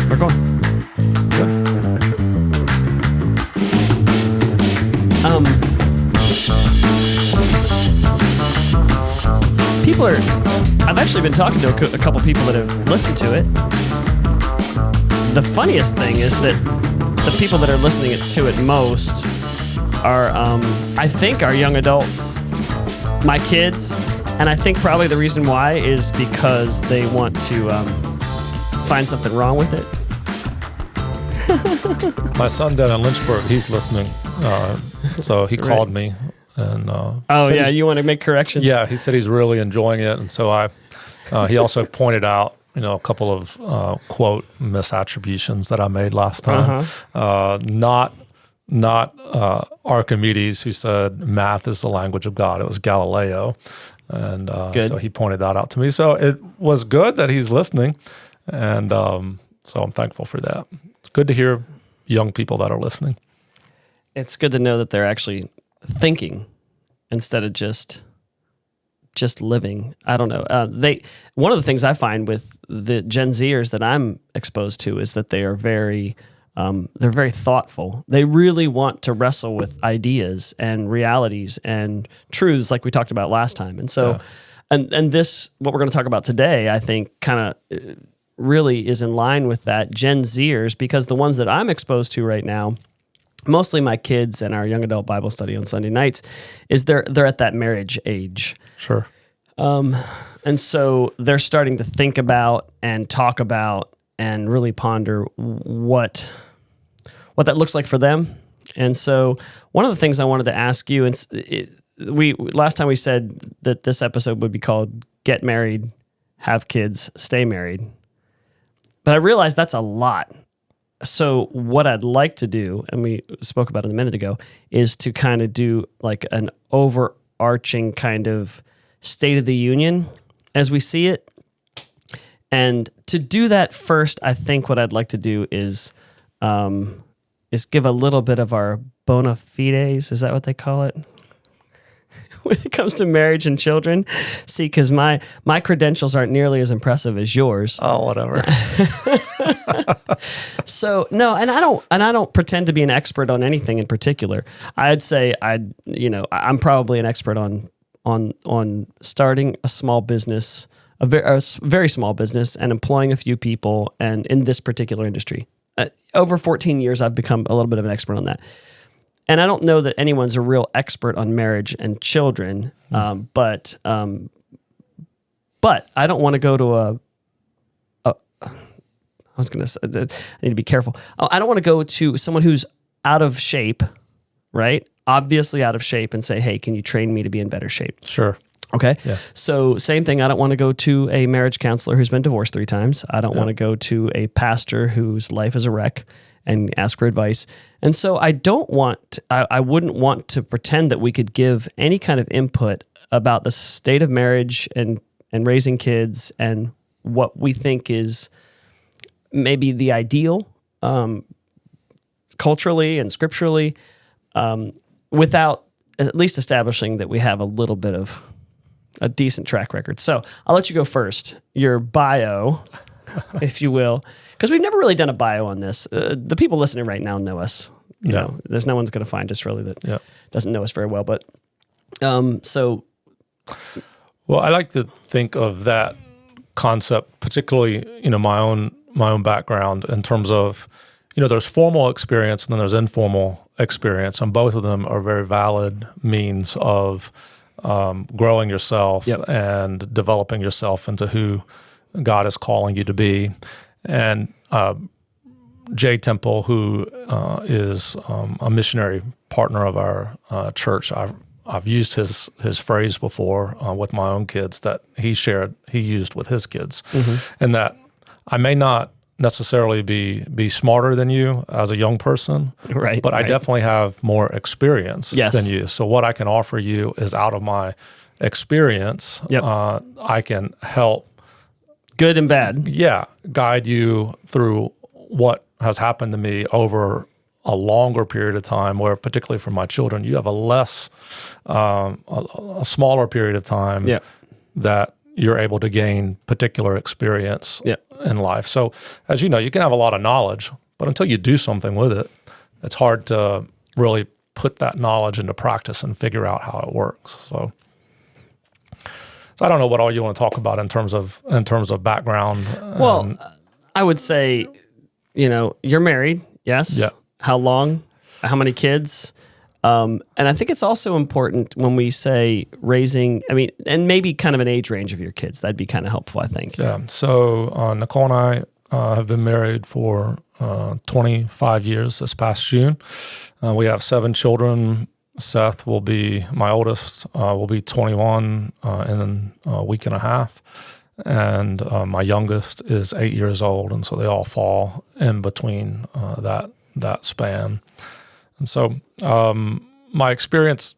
We're going. Good. I've actually been talking to a couple people that have listened to it. The funniest thing is that the people that are listening to it most are, I think, are young adults, my kids, and I think probably the reason why is because they want to find something wrong with it. My son down in Lynchburg, he's listening, so he called me. And you want to make corrections? Yeah, he said he's really enjoying it, and so he also pointed out, a couple of quote misattributions that I made last time. Not Archimedes, who said math is the language of God. It was Galileo, and so he pointed that out to me. So it was good that he's listening, and so I'm thankful for that. It's good to hear young people that are listening. It's good to know that they're actually thinking instead of just living. I don't know. One of the things I find with the Gen Zers that I'm exposed to is that they are they're very thoughtful. They really want to wrestle with ideas and realities and truths like we talked about last time. And so, and this, what we're going to talk about today, I think kind of really is in line with that, Gen Zers, because the ones that I'm exposed to right now, mostly my kids and our young adult Bible study on Sunday nights, is they're at that marriage age. Sure. And so they're starting to think about and talk about and really ponder what that looks like for them. And so one of the things I wanted to ask you, last time we said that this episode would be called Get Married, Have Kids, Stay Married. But I realized that's a lot. So what I'd like to do, and we spoke about it a minute ago, is to kind of do like an overarching kind of State of the Union as we see it. And to do that first, I think what I'd like to do is give a little bit of our bona fides. Is that what they call it? When it comes to marriage and children. See, because my credentials aren't nearly as impressive as yours. Oh, whatever. So no, and I don't pretend to be an expert on anything in particular. I'd say I'm probably an expert on starting a small business, a very small business, and employing a few people, and in this particular industry. Over 14 years, I've become a little bit of an expert on that. And I don't know that anyone's a real expert on marriage and children, but I don't want to go to I was going to say, I need to be careful. I don't want to go to someone who's out of shape, right? Obviously out of shape, and say, hey, can you train me to be in better shape? Sure. Okay. Yeah. So same thing. I don't want to go to a marriage counselor who's been divorced 3 times. I don't want to go to a pastor whose life is a wreck and ask for advice. And so I wouldn't want to pretend that we could give any kind of input about the state of marriage and raising kids and what we think is maybe the ideal culturally and scripturally, without at least establishing that we have a little bit of a decent track record. So I'll let you go first. Your bio, if you will, because we've never really done a bio on this. The people listening right now know us. You know, there's no one's going to find us really that doesn't know us very well. But so, well, I like to think of that concept, particularly my own background, in terms of there's formal experience and then there's informal experience, and both of them are very valid means of growing yourself and developing yourself into who God is calling you to be. And Jay Temple, who is a missionary partner of our church, I've used his phrase before with my own kids that he used with his kids, and that I may not necessarily be smarter than you as a young person, right? But I definitely have more experience than you. So what I can offer you is out of my experience. I can help, good and bad, guide you through what has happened to me over a longer period of time, where particularly for my children, you have a smaller period of time that you're able to gain particular experience Yeah. in life. So, as you know, you can have a lot of knowledge, but until you do something with it, it's hard to really put that knowledge into practice and figure out how it works. So I don't know what all you want to talk about in terms of background. Well, I would say, you're married, yes? Yeah. How long? How many kids? And I think it's also important when we say raising, and maybe kind of an age range of your kids. That'd be kind of helpful, I think. Yeah. So Nicole and I have been married for 25 years this past June. We have 7 children. Seth will be, my oldest, will be 21 in a week and a half. And my youngest is 8 years old. And so they all fall in between that span. And so my experience,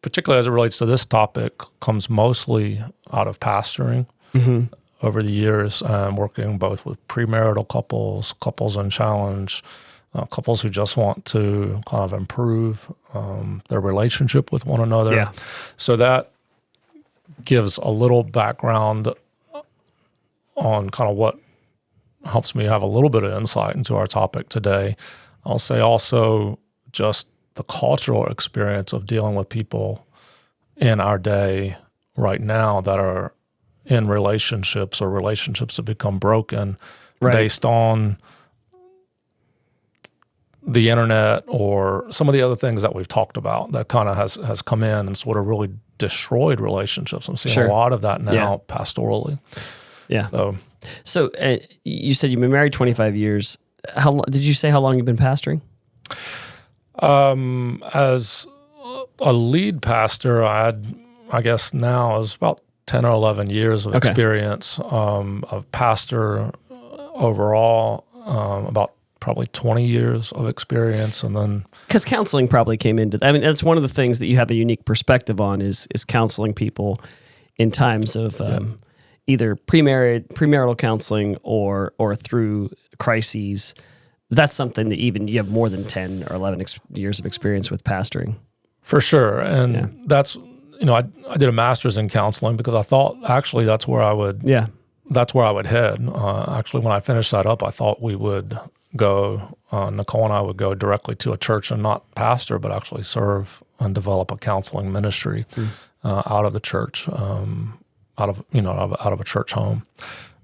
particularly as it relates to this topic, comes mostly out of pastoring over the years, working both with premarital couples in challenge, couples who just want to kind of improve their relationship with one another. Yeah. So that gives a little background on kind of what helps me have a little bit of insight into our topic today. I'll say also just the cultural experience of dealing with people in our day right now that are in relationships or relationships that become broken based on the internet or some of the other things that we've talked about that kind of has come in and sort of really destroyed relationships. I'm seeing a lot of that now pastorally. Yeah. So you said you've been married 25 years. Did you say how long you've been pastoring? As a lead pastor, I guess now is about 10 or 11 years of experience. Of pastor overall, about probably 20 years of experience. And then because counseling probably came into that. That's one of the things that you have a unique perspective on is counseling people in times of either premarital counseling or through crises. That's something that even you have more than 10 or 11 years of experience with pastoring. For sure. And that's, I did a master's in counseling because I thought actually that's where I would head. Actually, when I finished that up, I thought we would go, Nicole and I would go directly to a church and not pastor, but actually serve and develop a counseling ministry out of the church, out of a church home.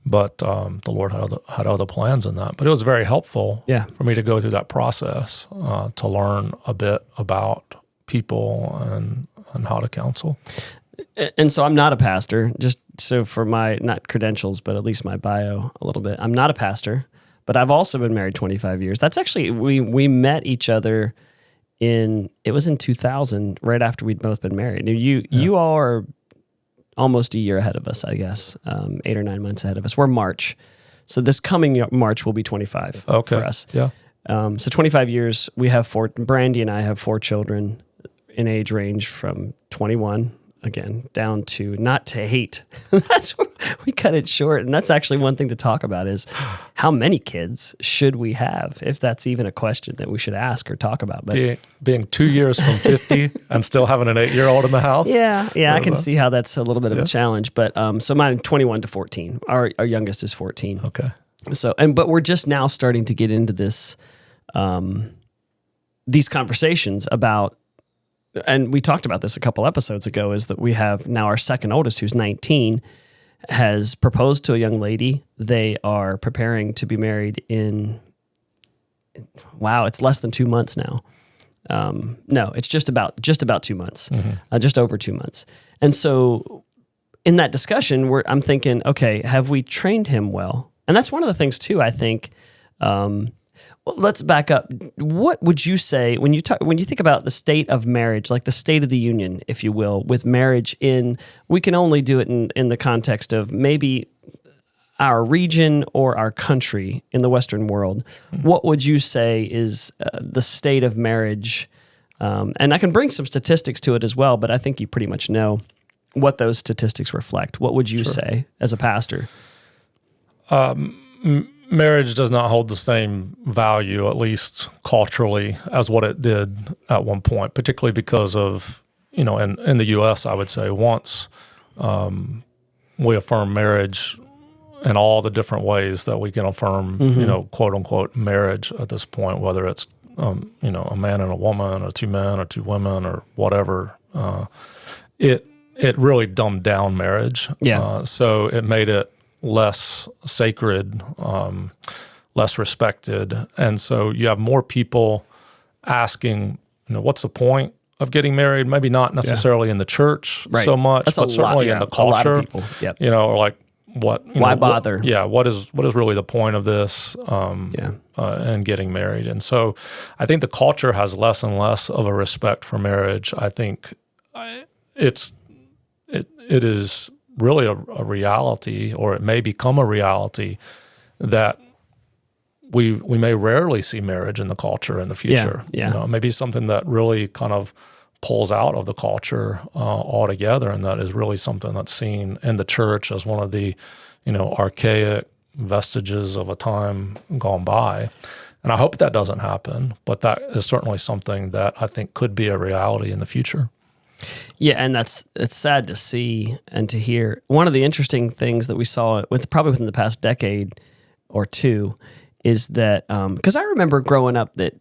But the Lord had other plans in that. But it was very helpful for me to go through that process to learn a bit about people and how to counsel. And so I'm not a pastor, just so for my, not credentials, but at least my bio a little bit. I'm not a pastor, but I've also been married 25 years. That's actually, we met each other it was in 2000, right after we'd both been married. You all are almost a year ahead of us, I guess, 8 or 9 months ahead of us. We're March. So this coming March will be 25 for us. Yeah. So 25 years, we have Brandy and I have 4 children in age range from 21, again, down to not to 8. That's we cut it short. And that's actually one thing to talk about is how many kids should we have, if that's even a question that we should ask or talk about. But being 2 years from 50 and still having an 8-year-old in the house. Yeah, I can see how that's a little bit of a challenge. But so mine 21 to 14. Our youngest is 14. Okay. So but we're just now starting to get into this these conversations about, and we talked about this a couple episodes ago, is that we have now our second oldest, who's 19, has proposed to a young lady. They are preparing to be married it's less than 2 months now. No, it's just about 2 months, just over 2 months. And so in that discussion, I'm thinking, okay, have we trained him well? And that's one of the things too, I think. Well, let's back up. What would you say when you think about the state of marriage, like the state of the union, if you will, with marriage we can only do it in the context of maybe our region or our country in the Western world. What would you say is the state of marriage? And I can bring some statistics to it as well, but I think you pretty much know what those statistics reflect. What would you say as a pastor? Marriage does not hold the same value, at least culturally, as what it did at one point, particularly because of, in the U.S., I would say once we affirm marriage in all the different ways that we can affirm, quote unquote, marriage at this point, whether it's, a man and a woman, or two men or two women, or whatever. It really dumbed down marriage. Yeah. So it made it less sacred, less respected. And so you have more people asking, what's the point of getting married? Maybe not necessarily in the church so much, but certainly in the culture. A lot of people. Yep. Or like, why bother? What is really the point of this and getting married? And so I think the culture has less and less of a respect for marriage. I think it is really a reality, or it may become a reality, that we may rarely see marriage in the culture in the future. Maybe something that really kind of pulls out of the culture altogether, and that is really something that's seen in the church as one of the, archaic vestiges of a time gone by. And I hope that doesn't happen, but that is certainly something that I think could be a reality in the future. Yeah, and it's sad to see and to hear. One of the interesting things that we saw probably within the past decade or two is that, because I remember growing up that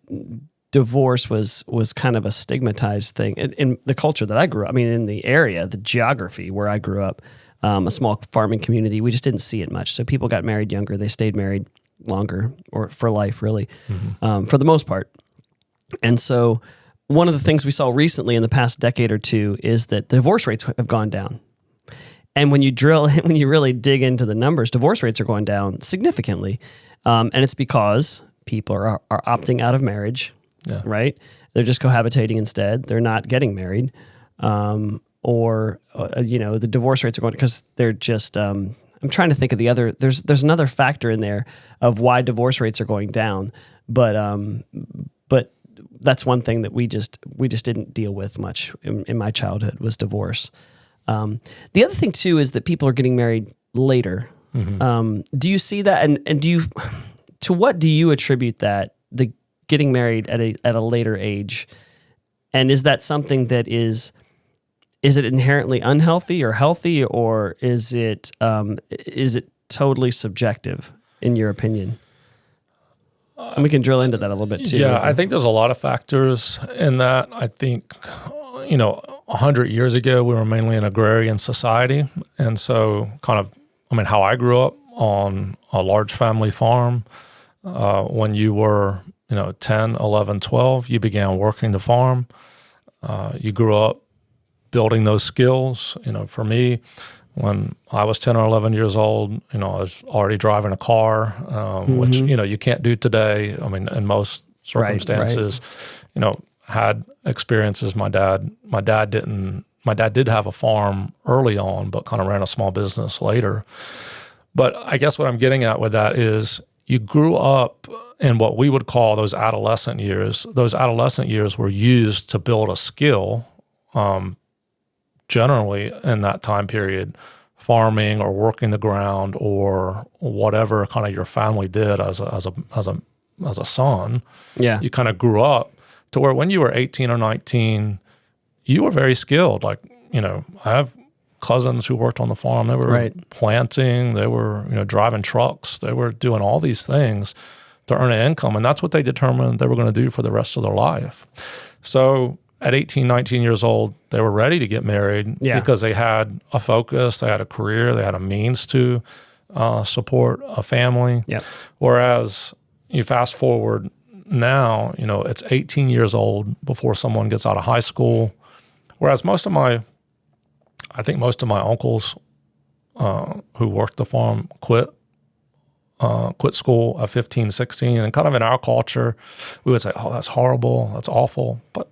divorce was kind of a stigmatized thing in the culture that I grew up. I mean, in the area, the geography where I grew up, a small farming community, we just didn't see it much. So people got married younger, they stayed married longer, or for life, really, for the most part. And so one of the things we saw recently in the past decade or two is that the divorce rates have gone down. And when you really dig into the numbers, divorce rates are going down significantly. And it's because people are opting out of marriage, right? They're just cohabitating instead. They're not getting married. The divorce rates are going because they're just, I'm trying to think of the other, there's another factor in there of why divorce rates are going down. But that's one thing that we just didn't deal with much in my childhood, was divorce. The other thing too is that people are getting married later. Do you see that? And to what do you attribute that, the getting married at a later age? And is that something that is it inherently unhealthy or healthy, or is it totally subjective in your opinion? And we can drill into that a little bit too. Yeah, I think there's a lot of factors in that. I think, 100 years ago, we were mainly an agrarian society. And so how I grew up on a large family farm, when you were, 10, 11, 12, you began working the farm. You grew up building those skills. For me, when I was 10 or 11 years old, I was already driving a car, which, you can't do today. I mean, in most circumstances, had experiences. My dad did have a farm early on, but kind of ran a small business later. But I guess what I'm getting at with that is you grew up in what we would call those adolescent years. Those adolescent years were used to build a skill, generally in that time period, farming or working the ground or whatever kind of your family did as a son. Yeah, you kind of grew up to where when you were 18 or 19, you were very skilled. Like, I have cousins who worked on the farm. They were planting, they were, driving trucks, they were doing all these things to earn an income. And that's what they determined they were going to do for the rest of their life. So at 18, 19 years old, they were ready to get married because they had a focus, they had a career, they had a means to support a family. Yep. Whereas you fast forward now, it's 18 years old before someone gets out of high school. Whereas most of my uncles who worked the farm quit school at 15, 16. And kind of in our culture, we would say, oh, that's horrible, that's awful. But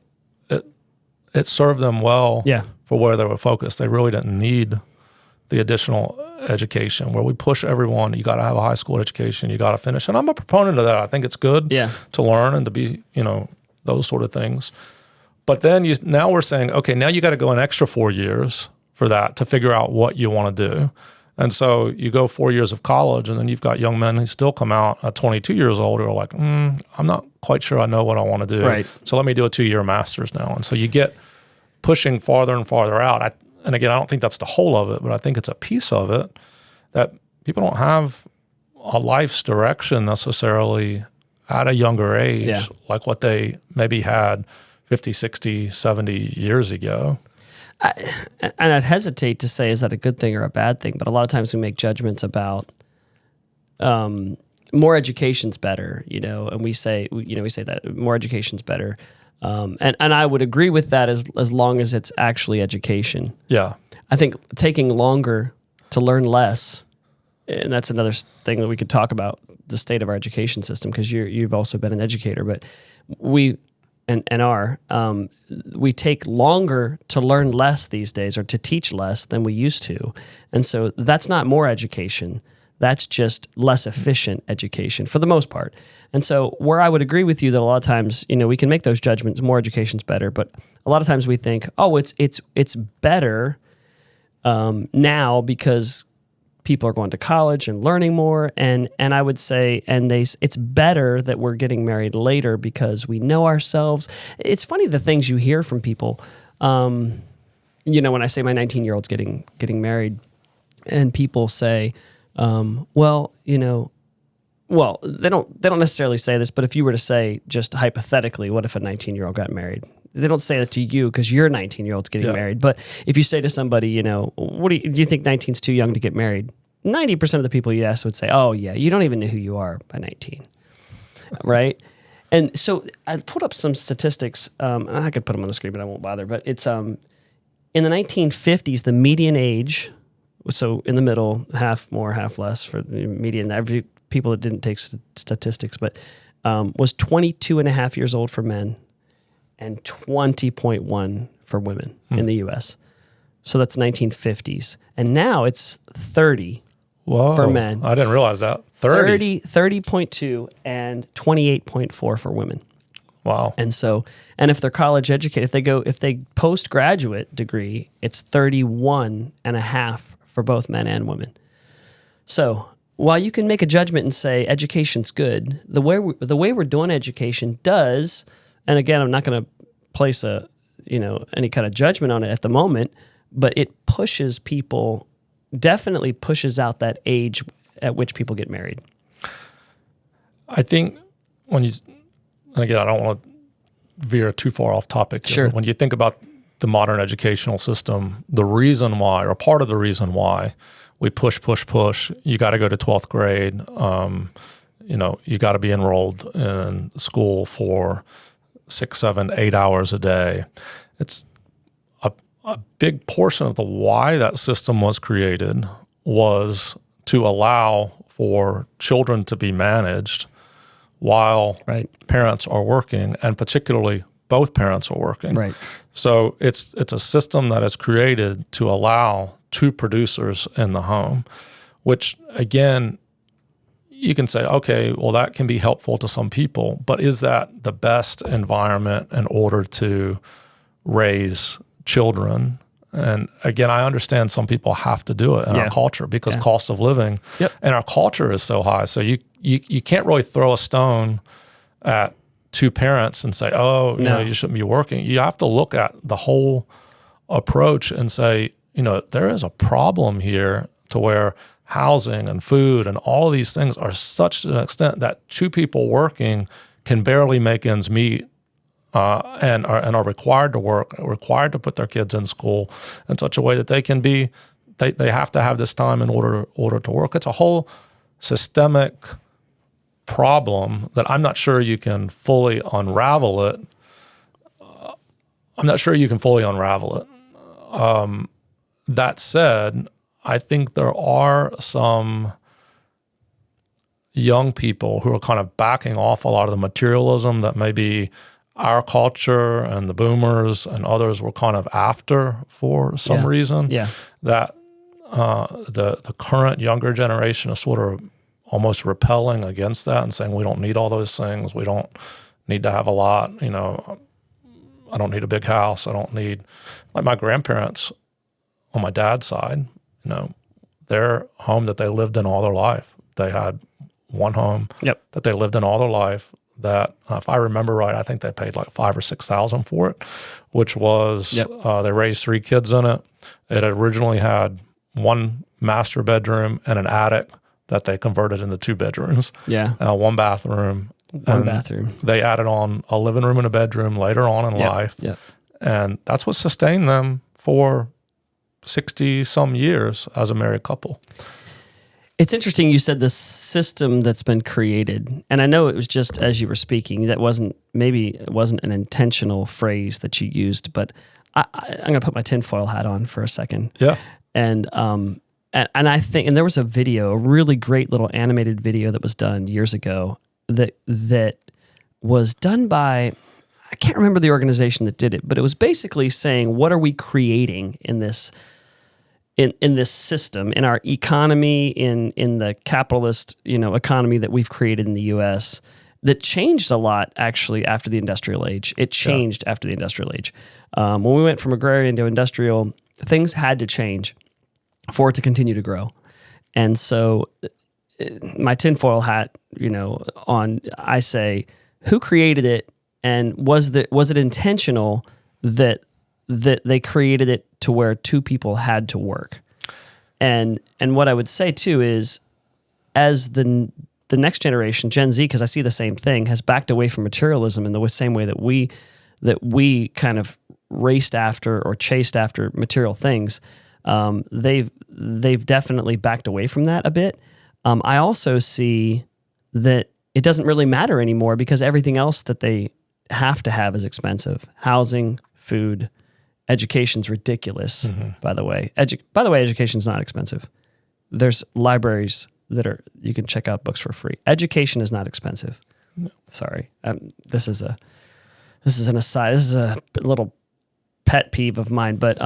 it served them well for where they were focused. They really didn't need the additional education, where we push everyone, you got to have a high school education, you got to finish. And I'm a proponent of that. I think it's good to learn and to be, those sort of things. But then now we're saying, okay, now you got to go an extra 4 years for that to figure out what you want to do. And so you go 4 years of college, and then you've got young men who still come out at 22 years old who are like, I'm not quite sure I know what I want to do. Right. So let me do a 2-year master's now. And so you get pushing farther and farther out. and again, I don't think that's the whole of it, but I think it's a piece of it, that people don't have a life's direction necessarily at a younger age, like what they maybe had 50, 60, 70 years ago. And I'd hesitate to say, is that a good thing or a bad thing? But a lot of times we make judgments about more education's better, and we say that more education's better. And I would agree with that as long as it's actually education. Yeah. I think taking longer to learn less, and that's another thing that we could talk about, the state of our education system, because you've also been an educator, but we take longer to learn less these days, or to teach less than we used to. And so that's not more education. That's just less efficient education for the most part. And so where I would agree with you that a lot of times, we can make those judgments, more education's better, but a lot of times we think, oh, it's better now because people are going to college and learning more. And I would say, it's better that we're getting married later because we know ourselves. It's funny the things you hear from people. When I say my 19-year-old's getting married, and people say, well, they don't necessarily say this, but if you were to say, just hypothetically, what if a 19-year-old got married? They don't say that to you because your 19-year-old's getting married. But if you say to somebody, what do you think 19's too young to get married? 90% of the people you ask would say, oh yeah, you don't even know who you are by 19, right? And so I pulled up some statistics. I could put them on the screen, but I won't bother. But it's in the 1950s, the median age, so in the middle, half more, half less for the median. Every people that didn't take statistics, but was 22 and a half years old for men and 20.1 for women in the U.S. So that's 1950s. And now it's 30 for men. I didn't realize that. 30.2 and 28.4 for women. Wow. And so, and if they're college educated, if they postgraduate degree, it's 31 and a half for both men and women. So while you can make a judgment and say education's good, the way we're doing education does, and again, I'm not going to place any kind of judgment on it at the moment, but it definitely pushes out that age at which people get married. I think and again, I don't want to veer too far off topic here, sure. But when you think about the modern educational system, the reason why, or part of the reason why we push, you got to go to 12th grade, you got to be enrolled in school for 6, 7, 8 hours a day. It's a big portion of the why that system was created was to allow for children to be managed while parents are working, and particularly both parents are working. Right. So it's a system that is created to allow two producers in the home, which again, you can say, okay, well, that can be helpful to some people, but is that the best environment in order to raise children? And again, I understand some people have to do it in our culture because cost of living and our culture is so high. So you can't really throw a stone at two parents and say, you shouldn't be working. You have to look at the whole approach and say, there is a problem here to where housing and food and all these things are such to an extent that two people working can barely make ends meet. And are required to work, required to put their kids in school in such a way that they can be, they have to have this time in order to work. It's a whole systemic problem that I'm not sure you can fully unravel it. That said, I think there are some young people who are kind of backing off a lot of the materialism that maybe our culture and the boomers and others were kind of after for some reason. Yeah. That the current younger generation is sort of almost repelling against that and saying we don't need all those things. We don't need to have a lot. I don't need a big house. I don't need, like my grandparents on my dad's side, their home that they lived in all their life. They had one home that they lived in all their life. that, if I remember right, I think they paid like $5,000 or $6,000 for it, which was they raised 3 kids in it. It originally had 1 master bedroom and an attic that they converted into 2 bedrooms. 1 bathroom. 1 bathroom. They added on a living room and a bedroom later on in life. And that's what sustained them for 60 some years as a married couple. It's interesting you said the system that's been created, and I know it was just as you were speaking, it wasn't an intentional phrase that you used, but I'm going to put my tinfoil hat on for a second. Yeah. And I think, and there was a really great little animated video that was done years ago that was done by, I can't remember the organization that did it, but it was basically saying, what are we creating in this in this system, in our economy, in the capitalist, economy that we've created in the U.S. that changed a lot actually after the industrial age. It changed after the industrial age. When we went from agrarian to industrial, things had to change for it to continue to grow. And so my tinfoil hat, on, I say, who created it, and was it intentional that they created it to where 2 people had to work? And what I would say too is, as the next generation, Gen Z, because I see the same thing, has backed away from materialism in the same way that we kind of raced after or chased after material things. They've definitely backed away from that a bit. I also see that it doesn't really matter anymore because everything else that they have to have is expensive. Housing, food, education's ridiculous, by the way. Education's not expensive. There's libraries that you can check out books for free. Education is not expensive. No. Sorry. This is an aside. This is a little pet peeve of mine, but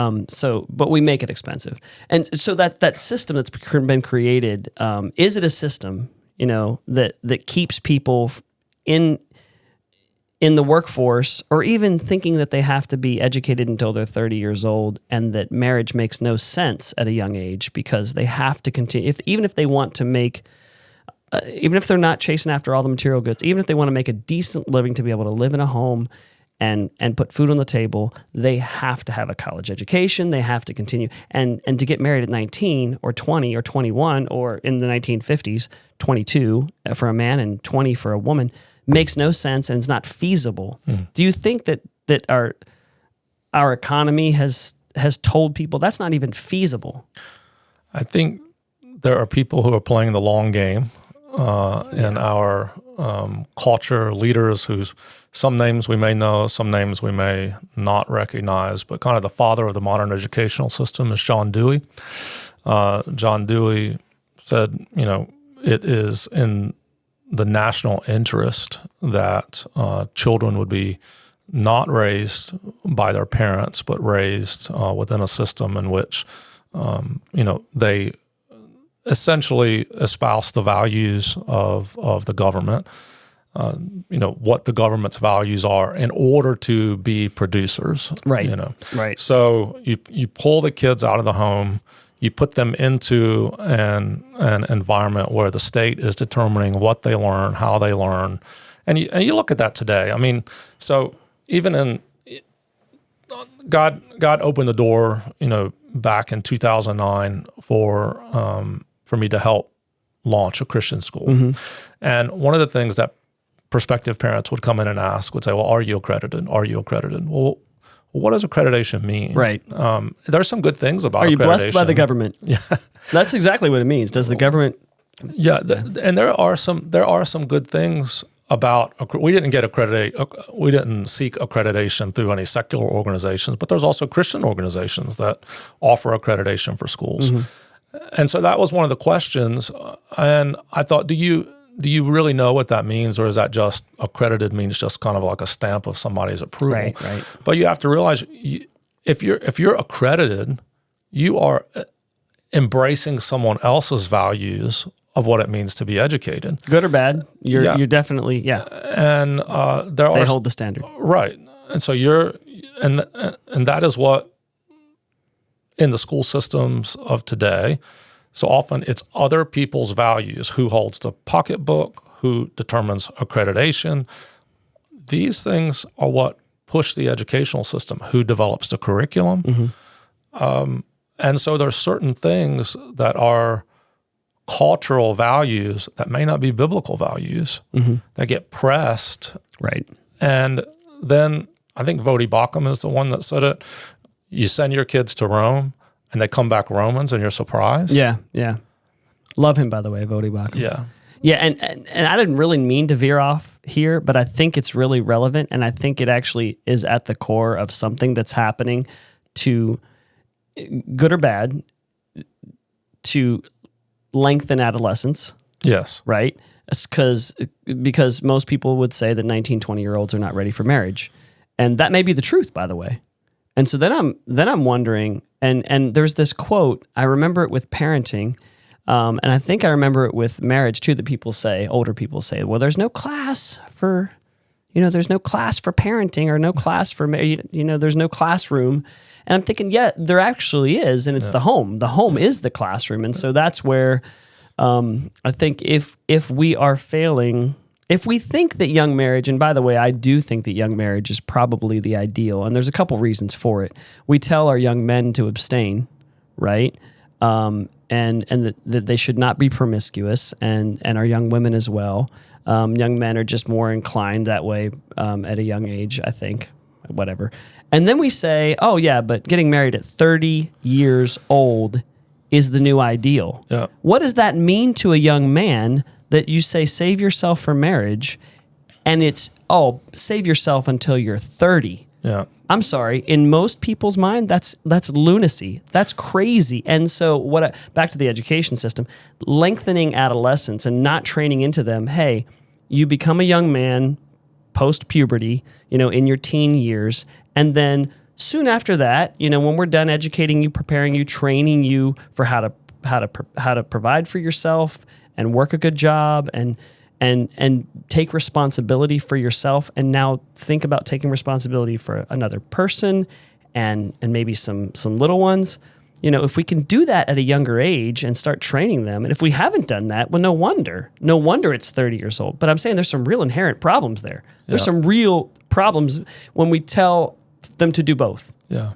we make it expensive. And so that system that's been created, is it a system, that keeps people in the workforce, or even thinking that they have to be educated until they're 30 years old, and that marriage makes no sense at a young age because they have to continue, even if they want to make, even if they're not chasing after all the material goods, even if they want to make a decent living to be able to live in a home and put food on the table, they have to have a college education. They have to continue. And to get married at 19 or 20 or 21, or in the 1950s, 22 for a man and 20 for a woman, makes no sense, and it's not feasible. Do you think that our economy has told people that's not even feasible? I think there are people who are playing the long game in our culture, leaders whose some names we may know, some names we may not recognize, but kind of the father of the modern educational system is John Dewey. John Dewey said, it is in the national interest that children would be not raised by their parents, but raised within a system in which, they essentially espouse the values of the government, what the government's values are in order to be producers. Right. Right. So you pull the kids out of the home, you put them into an environment where the state is determining what they learn, how they learn. And you look at that today. I mean, so even God opened the door, back in 2009 for me to help launch a Christian school. And one of the things that prospective parents would come in and ask would say, well, are you accredited? Are you accredited? Well, what does accreditation mean? Right. There's some good things about accreditation. Are you blessed by the government? Yeah. That's exactly what it means. Does the government... Yeah, and there are some good things about... We didn't seek accreditation through any secular organizations, but there's also Christian organizations that offer accreditation for schools. And so that was one of the questions. And I thought, do you really know what that means, or is that just accredited means just kind of like a stamp of somebody's approval? Right. But you have to realize, if you're accredited, you are embracing someone else's values of what it means to be educated, good or bad. You're definitely And they hold the standard, right? And so and that is what in the school systems of today. So often it's other people's values, who holds the pocketbook, who determines accreditation. These things are what push the educational system, who develops the curriculum. And so there's certain things that are cultural values that may not be biblical values that get pressed. Right. And then I think Vodi Bakum is the one that said it. You send your kids to Rome and they come back Romans and you're surprised. Yeah, yeah. Love him, by the way, Vodi Bakum. Yeah. Yeah, and I didn't really mean to veer off here, but I think it's really relevant, and I think it actually is at the core of something that's happening to, good or bad, to lengthen adolescence. Yes. Right? It's because most people would say that 19, 20-year-olds are not ready for marriage. And that may be the truth, by the way. And so then I'm wondering, and there's this quote, I remember it with parenting, and I think I remember it with marriage too, that older people say, well, there's no class for, there's no class for parenting or no class for, there's no classroom. And I'm thinking, yeah, there actually is, and it's the home. The home is the classroom. And so that's where I think if we are failing, if we think that young marriage, and by the way, I do think that young marriage is probably the ideal, and there's a couple reasons for it. We tell our young men to abstain, right? And that they should not be promiscuous, and our young women as well. Young men are just more inclined that way at a young age, I think, whatever. And then we say, oh yeah, but getting married at 30 years old is the new ideal. Yeah. What does that mean to a young man that you say save yourself for marriage, and it's, save yourself until you're 30? Yeah. I'm sorry. In most people's mind, that's lunacy. That's crazy. And so back to the education system, lengthening adolescence and not training into them, hey, you become a young man post-puberty, in your teen years, and then soon after that, when we're done educating you, preparing you, training you for how to provide for yourself and work a good job and take responsibility for yourself, and now think about taking responsibility for another person and maybe some little ones. If we can do that at a younger age and start training them, and if we haven't done that, well, no wonder it's 30 years old. But I'm saying there's some real inherent problems there. There's some real problems when we tell them to do both. Yeah.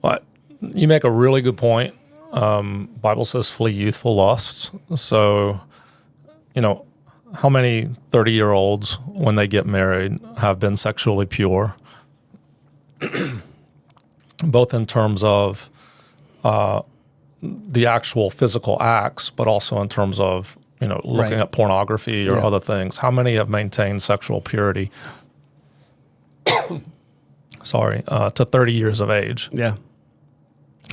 Well, you make a really good point. Bible says flee youthful lusts. So, how many 30-year-olds, when they get married, have been sexually pure, both in terms of the actual physical acts, but also in terms of, looking at pornography or other things? How many have maintained sexual purity, to 30 years of age? Yeah.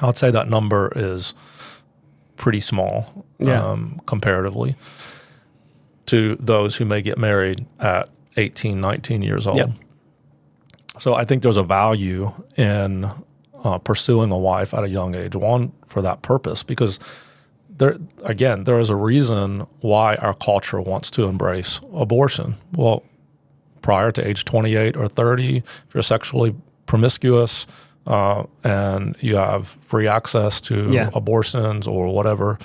I would say that number is pretty small comparatively to those who may get married at 18, 19 years old. Yep. So I think there's a value in pursuing a wife at a young age, one, for that purpose, because there is a reason why our culture wants to embrace abortion. Well, prior to age 28 or 30, if you're sexually promiscuous and you have free access to abortions or whatever,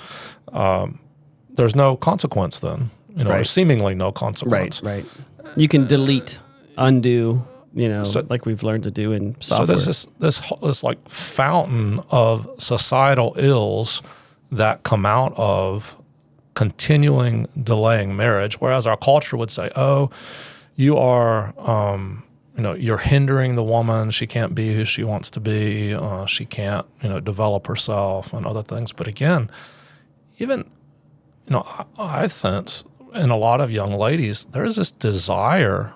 there's no consequence then. Or seemingly no consequence. Right. You can delete, undo, like we've learned to do in software. So there's this like fountain of societal ills that come out of continuing delaying marriage, whereas our culture would say, oh, you are, you're hindering the woman. She can't be who she wants to be. She can't, develop herself and other things. But again, even, I sense in a lot of young ladies, there's this desire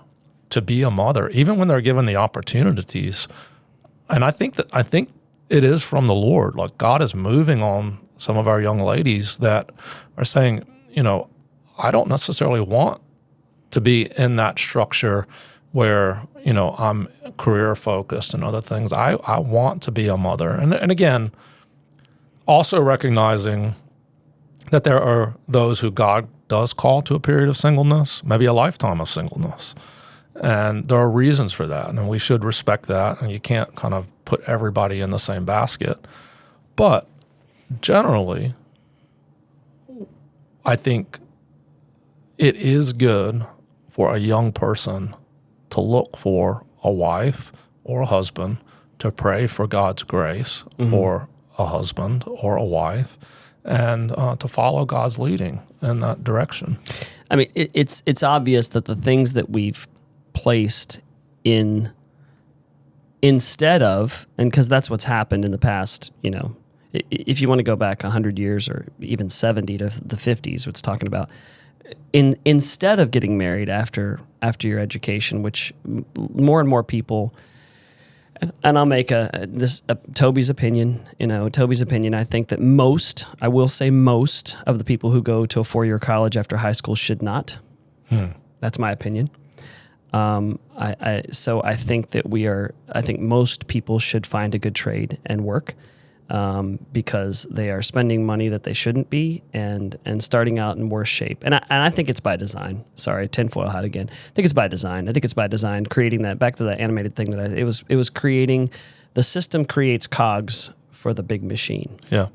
to be a mother, even when they're given the opportunities. And I think it is from the Lord. Like, God is moving on some of our young ladies that are saying, I don't necessarily want to be in that structure where, I'm career focused and other things. I want to be a mother. And again, also recognizing that there are those who God does call to a period of singleness, maybe a lifetime of singleness. And there are reasons for that, and we should respect that, and you can't kind of put everybody in the same basket. But generally, I think it is good for a young person to look for a wife or a husband, to pray for God's grace for a husband or a wife, and to follow God's leading in that direction. I mean, it's obvious that the things that we've placed in instead of, and because that's what's happened in the past, if you want to go back 100 years or even 70 to the 50s, it's talking about instead of getting married after your education, which more and more people, and I'll make Toby's opinion. Toby's opinion. I think that most of the people who go to a 4-year college after high school should not. That's my opinion. So I think that I think most people should find a good trade and work, because they are spending money that they shouldn't be and starting out in worse shape. And I think it's by design. Sorry, tinfoil hat again. I think it's by design. Creating that, back to that animated thing it was creating, the system creates cogs for the big machine. Yeah.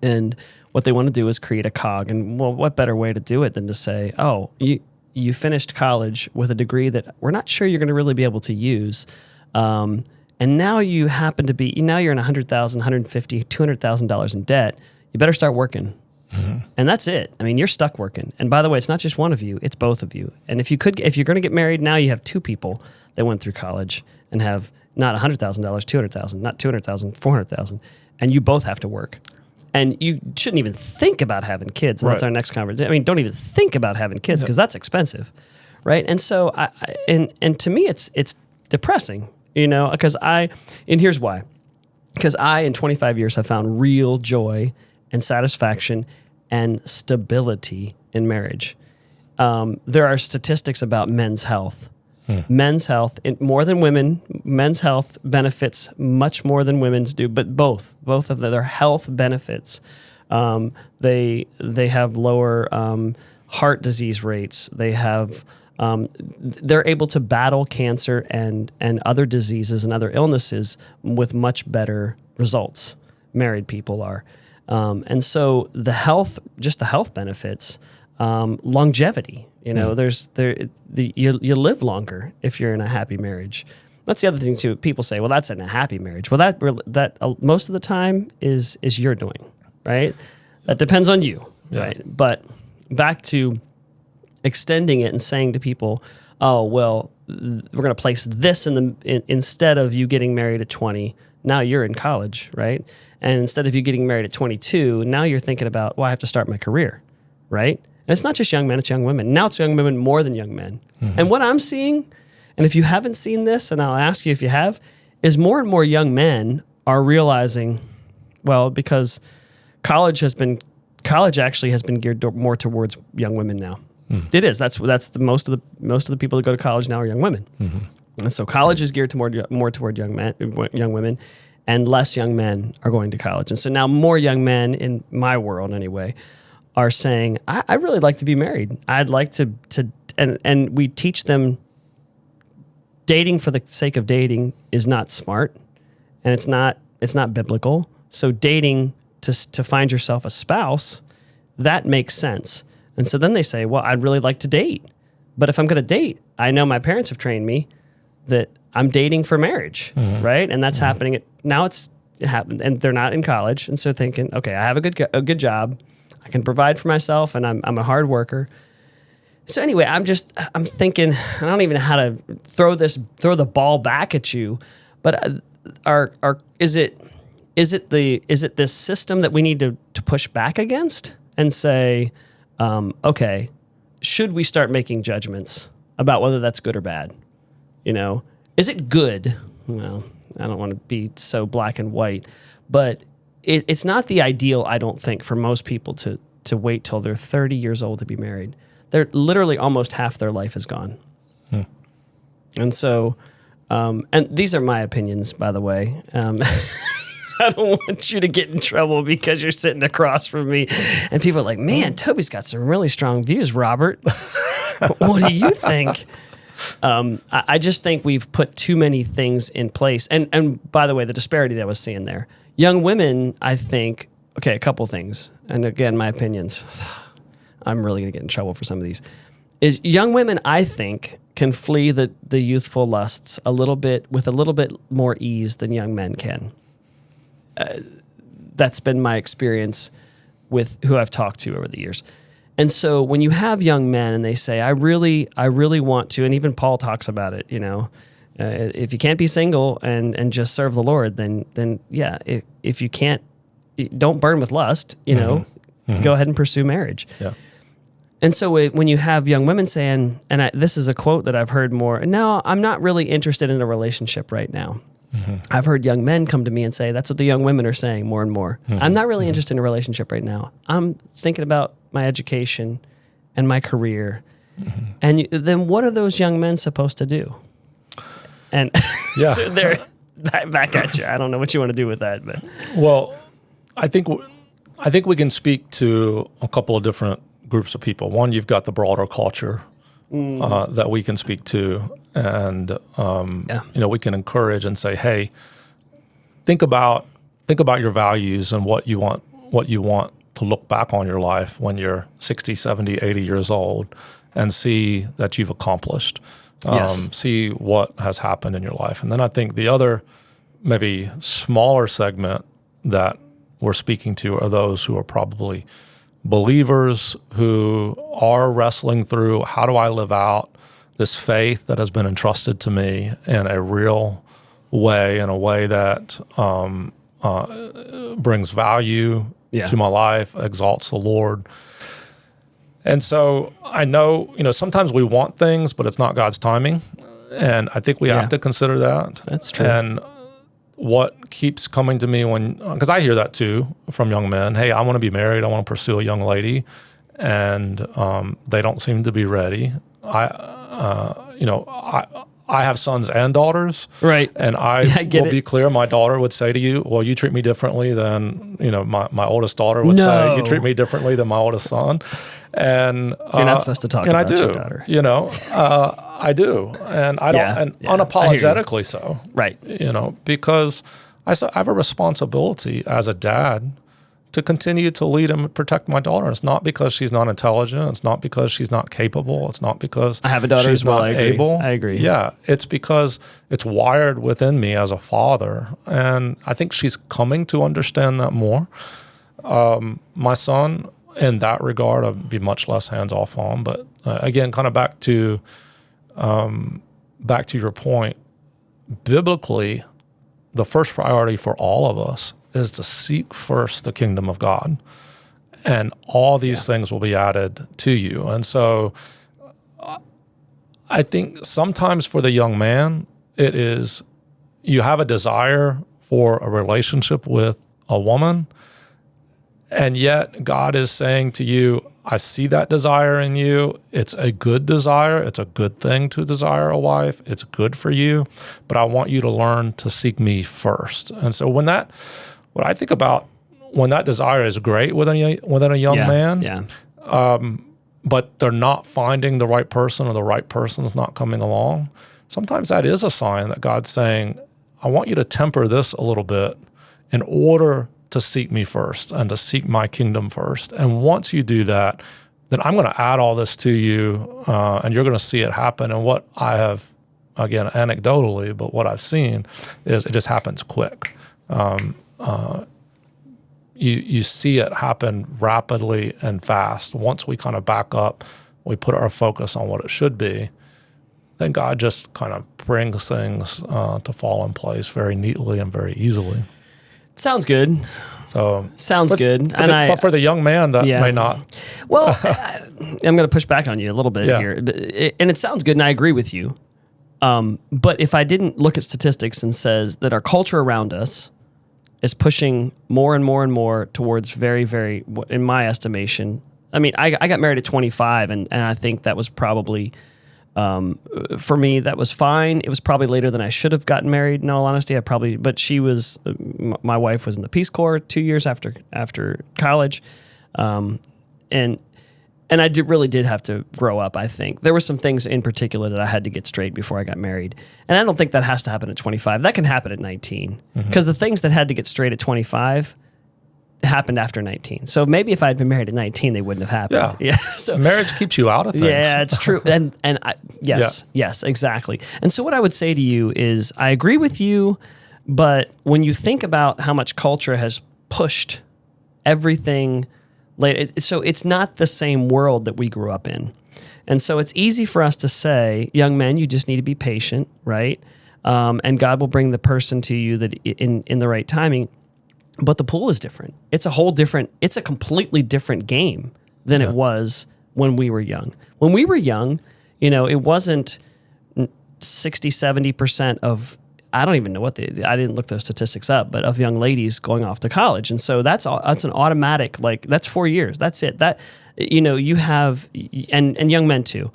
And what they want to do is create a cog. And well, what better way to do it than to say, oh, you finished college with a degree that we're not sure you're going to really be able to use. And now you happen to be, now you're in $100,000, $150,000, $200,000 in debt. You better start working. And that's it. I mean, you're stuck working. And by the way, it's not just one of you, it's both of you. And if you're going to get married, now you have two people that went through college and have not $100,000, $200,000, not $200,000, $400,000, and you both have to work. And you shouldn't even think about having kids. And that's our next conversation. I mean, don't even think about having kids because that's expensive, right? And so, and to me, it's depressing, because and here's why. Because I, in 25 years, have found real joy and satisfaction and stability in marriage. There are statistics about men's health. Men's health, more than women, men's health benefits much more than women's do, but both of their health benefits. They have lower heart disease rates. They have they're able to battle cancer and other diseases and other illnesses with much better results. Married people are, and so the health benefits, longevity. You live longer if you're in a happy marriage. That's the other thing too. People say, "Well, that's in a happy marriage." Well, that most of the time is your doing, right? That depends on you, right? But back to extending it and saying to people, "Oh, well, we're going to place this instead of you getting married at 20. Now you're in college, right? And instead of you getting married at 22, now you're thinking about, well, I have to start my career, right?" And it's not just young men, it's young women. Now it's young women more than young men. And what I'm seeing, and if you haven't seen this, and I'll ask you if you have, is more and more young men are realizing, well, because college actually has been geared more towards young women now. It is. That's the most of the people that go to college now are young women. And so college is geared more toward young women, and less young men are going to college. And so now more young men, in my world anyway, are saying, I really like to be married. I'd like to and we teach them dating for the sake of dating is not smart, and it's not biblical. So dating to find yourself a spouse, that makes sense. And so then they say, well, I'd really like to date. But if I'm going to date, I know my parents have trained me that I'm dating for marriage, right? And that's happening. It happened, and they're not in college. And so thinking, okay, I have a good job. I can provide for myself, and I'm a hard worker. So anyway, I'm thinking, I don't even know how to throw the ball back at you, but is it this system that we need to push back against and say, okay, should we start making judgments about whether that's good or bad? Is it good? Well, I don't want to be so black and white, but it's not the ideal, I don't think, for most people to wait till they're 30 years old to be married. They're literally almost half their life is gone. And so, and these are my opinions, by the way. I don't want you to get in trouble because you're sitting across from me and people are like, man, Toby's got some really strong views, Robert. What do you think? I just think we've put too many things in place. And by the way, the disparity that I was seeing there. Young women, I think, okay, a couple things. And again, my opinions. I'm really going to get in trouble for some of these. is young women, I think, can flee the youthful lusts with a little bit more ease than young men can. That's been my experience with who I've talked to over the years. And so when you have young men and they say, I really want to, and even Paul talks about it, if you can't be single and just serve the Lord, then yeah, if you can't, don't burn with lust, go ahead and pursue marriage. Yeah. And so when you have young women saying, and this is a quote that I've heard more, no, I'm not really interested in a relationship right now. Mm-hmm. I've heard young men come to me and say, that's what the young women are saying more and more. Mm-hmm. I'm not really interested in a relationship right now. I'm thinking about my education and my career. Mm-hmm. And then what are those young men supposed to do? And so they're back at you. I don't know what you want to do with that. But well, I think we can speak to a couple of different groups of people. One, you've got the broader culture that we can speak to, and we can encourage and say, hey, think about your values and what you want to look back on your life when you're 60, 70, 80 years old and see that you've accomplished. See what has happened in your life. And then I think the other maybe smaller segment that we're speaking to are those who are probably believers who are wrestling through, how do I live out this faith that has been entrusted to me in a real way, in a way that brings value to my life, exalts the Lord. And so I know, sometimes we want things, but it's not God's timing. And I think we have to consider that. That's true. And what keeps coming to me because I hear that too from young men, hey, I want to be married, I want to pursue a young lady, and they don't seem to be ready. I have sons and daughters, right? And I will be clear. My daughter would say to you, "Well, you treat me differently than my oldest daughter would say. You treat me differently than my oldest son." And you're not supposed to talk about your daughter. I do, and I don't, and unapologetically so, right? Because I have a responsibility as a dad to continue to lead and protect my daughter. It's not because she's not intelligent. It's not because she's not capable. It's not because I have a daughter she's as well. not able. I agree. Yeah, it's because it's wired within me as a father, and I think she's coming to understand that more. My son, in that regard, I'd be much less hands off on. But again, kind of back to your point, biblically, the first priority for all of us is to seek first the kingdom of God, and all these things will be added to you. And so I think sometimes for the young man, it is you have a desire for a relationship with a woman, and yet God is saying to you, I see that desire in you. It's a good desire. It's a good thing to desire a wife. It's good for you, but I want you to learn to seek me first. And so what I think about when that desire is great within a young man, but they're not finding the right person or the right person is not coming along, sometimes that is a sign that God's saying, I want you to temper this a little bit in order to seek me first and to seek my kingdom first. And once you do that, then I'm going to add all this to you, and you're going to see it happen. And what I have, again, anecdotally, but what I've seen is it just happens quick. You see it happen rapidly and fast. Once we kind of back up, we put our focus on what it should be, then God just kind of brings things to fall in place very neatly and very easily. Sounds good. Sounds good. But for the young man, that may not. Well, I'm going to push back on you a little bit here. And it sounds good, and I agree with you. But if I didn't look at statistics and says that our culture around us is pushing more and more and more towards very, very, in my estimation, I mean, I got married at 25, and I think that was probably, for me, that was fine. It was probably later than I should have gotten married, in all honesty. But she was, my wife was in the Peace Corps 2 years after college. And I really did have to grow up, I think. There were some things in particular that I had to get straight before I got married. And I don't think that has to happen at 25. That can happen at 19. Because the things that had to get straight at 25, happened after 19. So maybe if I'd been married at 19, they wouldn't have happened. Yeah. So marriage keeps you out of things. Yeah, it's true. Yes, exactly. And so what I would say to you is I agree with you, but when you think about how much culture has pushed everything late, so it's not the same world that we grew up in. And so it's easy for us to say, young men, you just need to be patient, right? And God will bring the person to you that in the right timing. But the pool is different. It's a completely different game than it was when we were young. When we were young, it wasn't 60, 70% of, I don't even know I didn't look those statistics up, but of young ladies going off to college. And so that's an automatic, that's 4 years. That's it. That, you have, and young men too.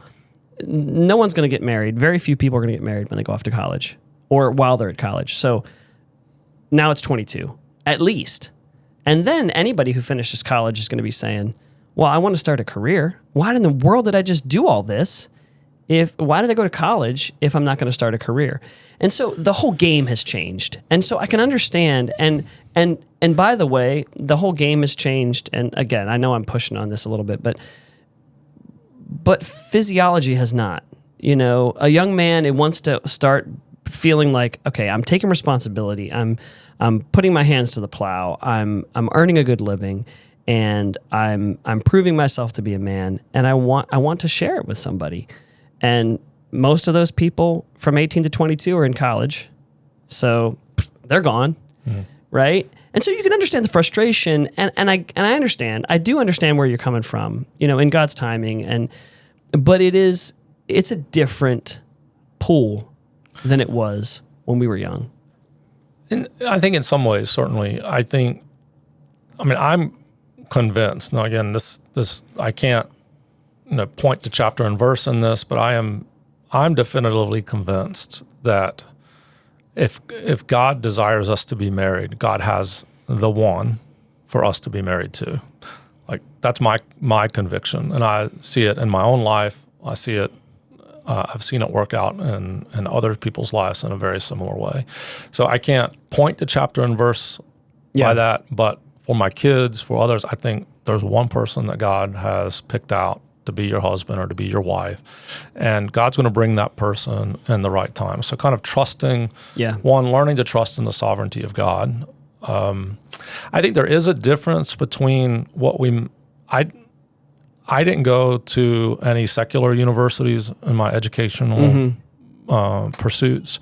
No one's going to get married. Very few people are going to get married when they go off to college or while they're at college. So now it's 22. At least. And then anybody who finishes college is going to be saying, well, I want to start a career. Why in the world did I just do all this? Why did I go to college if I'm not going to start a career? And so the whole game has changed. And so I can understand. And by the way, the whole game has changed. And again, I know I'm pushing on this a little bit, but physiology has not. A young man, it wants to start feeling like, okay, I'm taking responsibility. I'm putting my hands to the plow. I'm earning a good living, and I'm proving myself to be a man. And I want to share it with somebody. And most of those people from 18 to 22 are in college, so they're gone, right? And so you can understand the frustration, and I understand. I do understand where you're coming from, in God's timing, but it's a different pool than it was when we were young. And I think in some ways, certainly, I'm convinced. Now, again, this I can't point to chapter and verse in this, but I'm definitively convinced that if God desires us to be married, God has the one for us to be married to. Like, that's my conviction, and I see it in my own life. I see it. I've seen it work out in other people's lives in a very similar way. So I can't point to chapter and verse by that, but for my kids, for others, I think there's one person that God has picked out to be your husband or to be your wife, and God's going to bring that person in the right time. So kind of trusting, learning to trust in the sovereignty of God. I think there is a difference between I didn't go to any secular universities in my educational pursuits,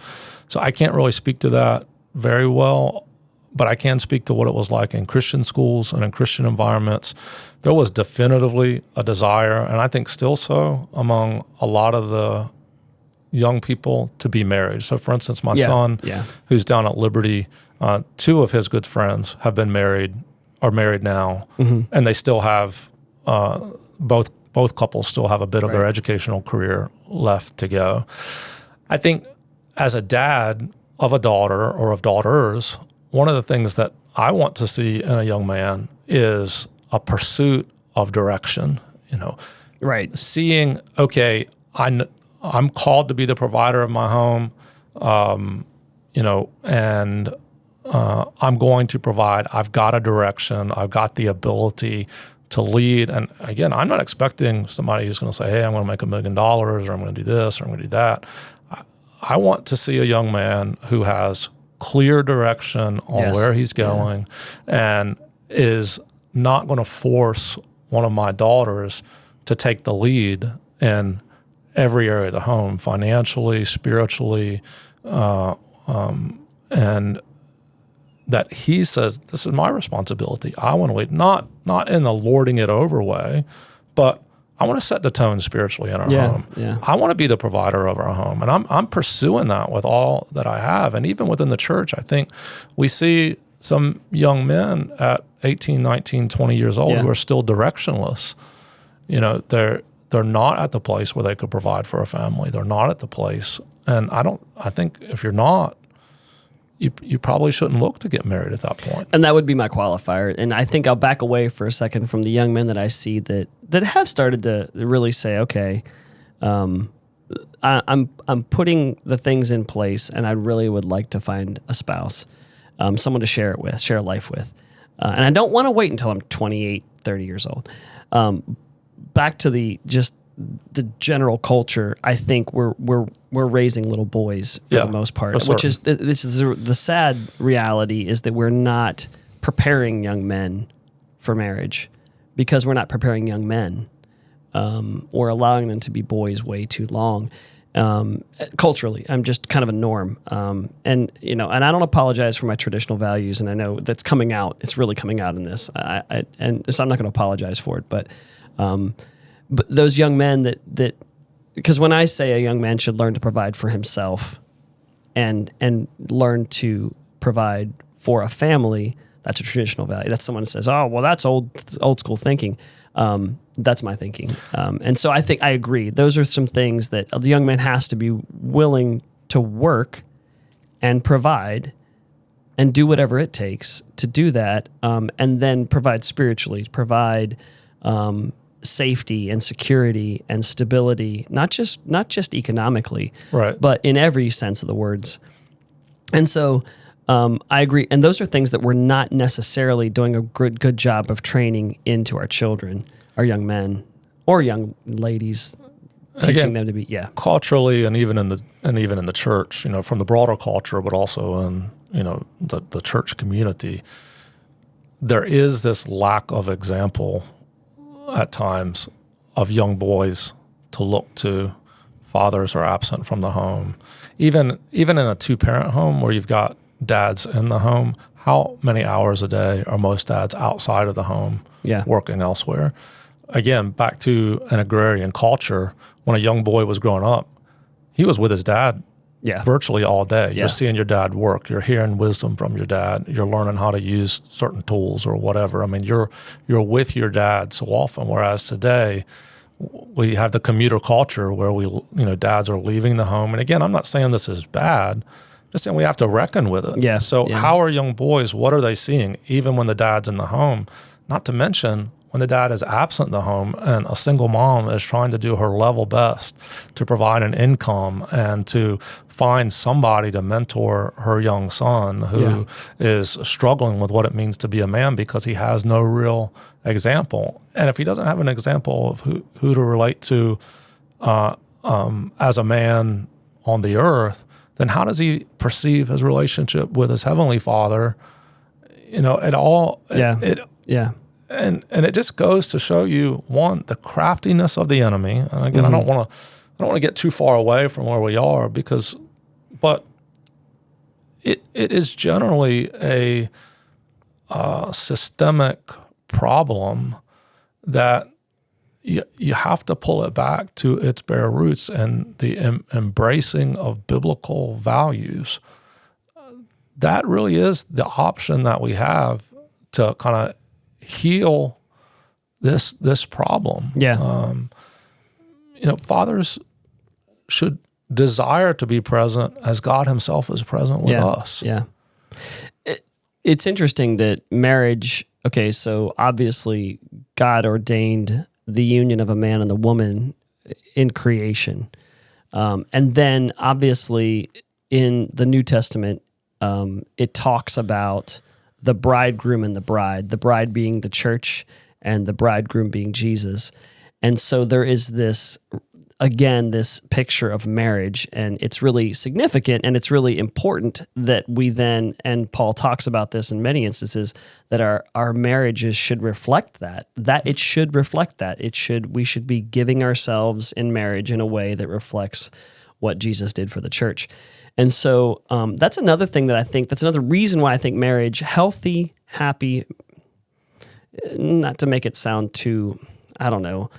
so I can't really speak to that very well, but I can speak to what it was like in Christian schools and in Christian environments. There was definitively a desire, and I think still so, among a lot of the young people to be married. So for instance, my son, who's down at Liberty, two of his good friends are married now, and they still have both couples still have a bit of their educational career left to go. I think as a dad of a daughter or of daughters, one of the things that I want to see in a young man is a pursuit of direction. Seeing, okay, I'm called to be the provider of my home, and I'm going to provide. I've got a direction. I've got the ability to lead. And again, I'm not expecting somebody who's going to say, hey, I'm going to make $1 million, or I'm going to do this, or I'm going to do that. I want to see a young man who has clear direction on where he's going and is not going to force one of my daughters to take the lead in every area of the home, financially, spiritually, and that he says, this is my responsibility. I want to lead, not in the lording it over way, but I want to set the tone spiritually in our home. Yeah. I want to be the provider of our home. And I'm pursuing that with all that I have. And even within the church, I think we see some young men at 18, 19, 20 years old who are still directionless. They're not at the place where they could provide for a family. They're not at the place. And I think if you're not, you probably shouldn't look to get married at that point. And that would be my qualifier. And I think I'll back away for a second from the young men that I see that have started to really say, okay, I'm putting the things in place, and I really would like to find a spouse, someone to share life with. and I don't want to wait until I'm 28, 30 years old. Back to the general culture, I think we're raising little boys for the most part, which is this is the sad reality is that we're not preparing young men for marriage because we're not preparing young men or allowing them to be boys way too long. Culturally, I'm just kind of a norm. And I don't apologize for my traditional values. And I know that's coming out. It's really coming out in this. And so I'm not going to apologize for it. But those young men that, because when I say a young man should learn to provide for himself and learn to provide for a family, that's a traditional value. That's someone that says, oh, well, that's old school thinking. That's my thinking. And so I think I agree. Those are some things that the young man has to be willing to work and provide and do whatever it takes to do that. And then provide spiritually, provide safety and security and stability, not just economically, right, but in every sense of the words. And so I agree. And those are things that we're not necessarily doing a good job of training into our children, our young men or young ladies, teaching them to be, culturally, and even in the church, from the broader culture, but also in, the church community, there is this lack of example at times of young boys to look to. Fathers are absent from the home. Even in a two-parent home where you've got dads in the home, how many hours a day are most dads outside of the home working elsewhere? Again, back to an agrarian culture, when a young boy was growing up, he was with his dad virtually all day. You're seeing your dad work. You're hearing wisdom from your dad. You're learning how to use certain tools or whatever. I mean, you're with your dad so often, whereas today we have the commuter culture where dads are leaving the home. And again, I'm not saying this is bad, just saying we have to reckon with it. How are young boys, what are they seeing, even when the dad's in the home? Not to mention when the dad is absent in the home and a single mom is trying to do her level best to provide an income and to find somebody to mentor her young son who is struggling with what it means to be a man because he has no real example. And if he doesn't have an example of who to relate to as a man on the earth, then how does he perceive his relationship with his heavenly Father? At all. And it just goes to show you, one, the craftiness of the enemy. And again, I don't want to get too far away from where we are but it is generally a systemic problem that you have to pull it back to its bare roots and the embracing of biblical values. That really is the option that we have to kind of heal this problem. Fathers should desire to be present as God himself is present with us. It's interesting that marriage, okay, so obviously God ordained the union of a man and a woman in creation. And then obviously in the New Testament, it talks about the bridegroom and the bride being the church and the bridegroom being Jesus. And so there is this picture of marriage, and it's really significant and it's really important that we then, and Paul talks about this in many instances, that our marriages should reflect that it should reflect that. We should be giving ourselves in marriage in a way that reflects what Jesus did for the church. And so that's another thing that's another reason why I think marriage, healthy, happy, not to make it sound too, I don't know,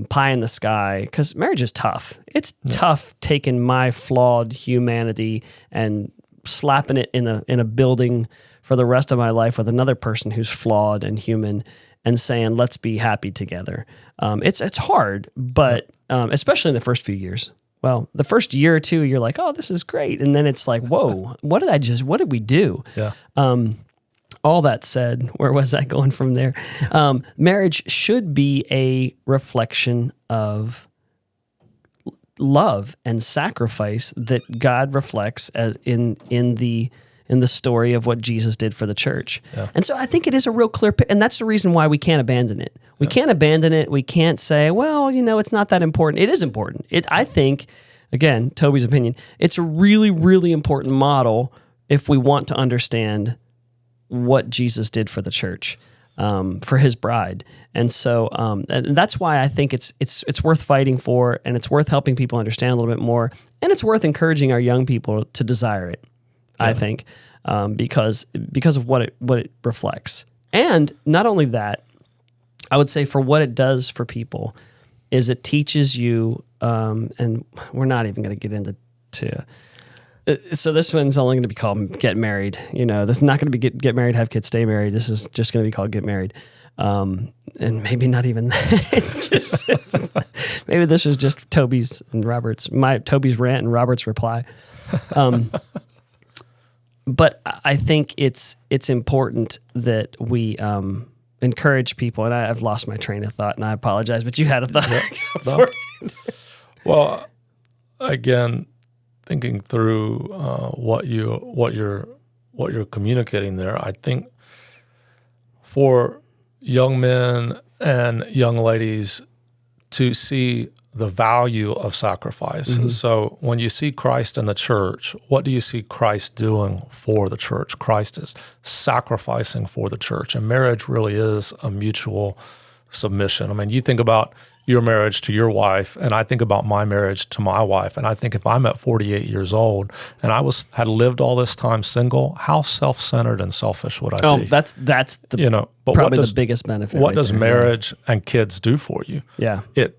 pie in the sky, because marriage is tough. It's tough taking my flawed humanity and slapping it in a building for the rest of my life with another person who's flawed and human and saying, let's be happy together. It's hard, but especially in the first few years. Well, the first year or two, you're like, oh, this is great. And then it's like, whoa, what did we do? All that said, where was I going from there? Marriage should be a reflection of love and sacrifice that God reflects as in in the story of what Jesus did for the church. Yeah. And so I think it is a real clear, and that's the reason why we can't abandon it. We can't abandon it. We can't say, well, it's not that important. It is important. I think, again, Toby's opinion, it's a really, really important model if we want to understand what Jesus did for the church, for his bride. And so and that's why I think it's worth fighting for, and it's worth helping people understand a little bit more, and it's worth encouraging our young people to desire it, I think, because of what it reflects. And not only that, I would say for what it does for people is it teaches you, and we're not even going to get into so this one's only going to be called Get Married. This is not going to be get married, have kids, stay married. This is just going to be called Get Married. And maybe not even that. Maybe this is just Toby's and Toby's rant and Robert's reply. But I think it's important that we encourage people, and I've lost my train of thought, and I apologize, but you had a thought. Well, again, thinking through what you're communicating there, I think for young men and young ladies to see the value of sacrifice. Mm-hmm. So when you see Christ in the church, what do you see Christ doing for the church? Christ is sacrificing for the church, and marriage really is a mutual submission. I mean, you think about your marriage to your wife, and I think about my marriage to my wife, and I think if I'm at 48 years old and I had lived all this time single, how self-centered and selfish would I be? That's the but probably the biggest benefit. What does marriage and kids do for you? Yeah, it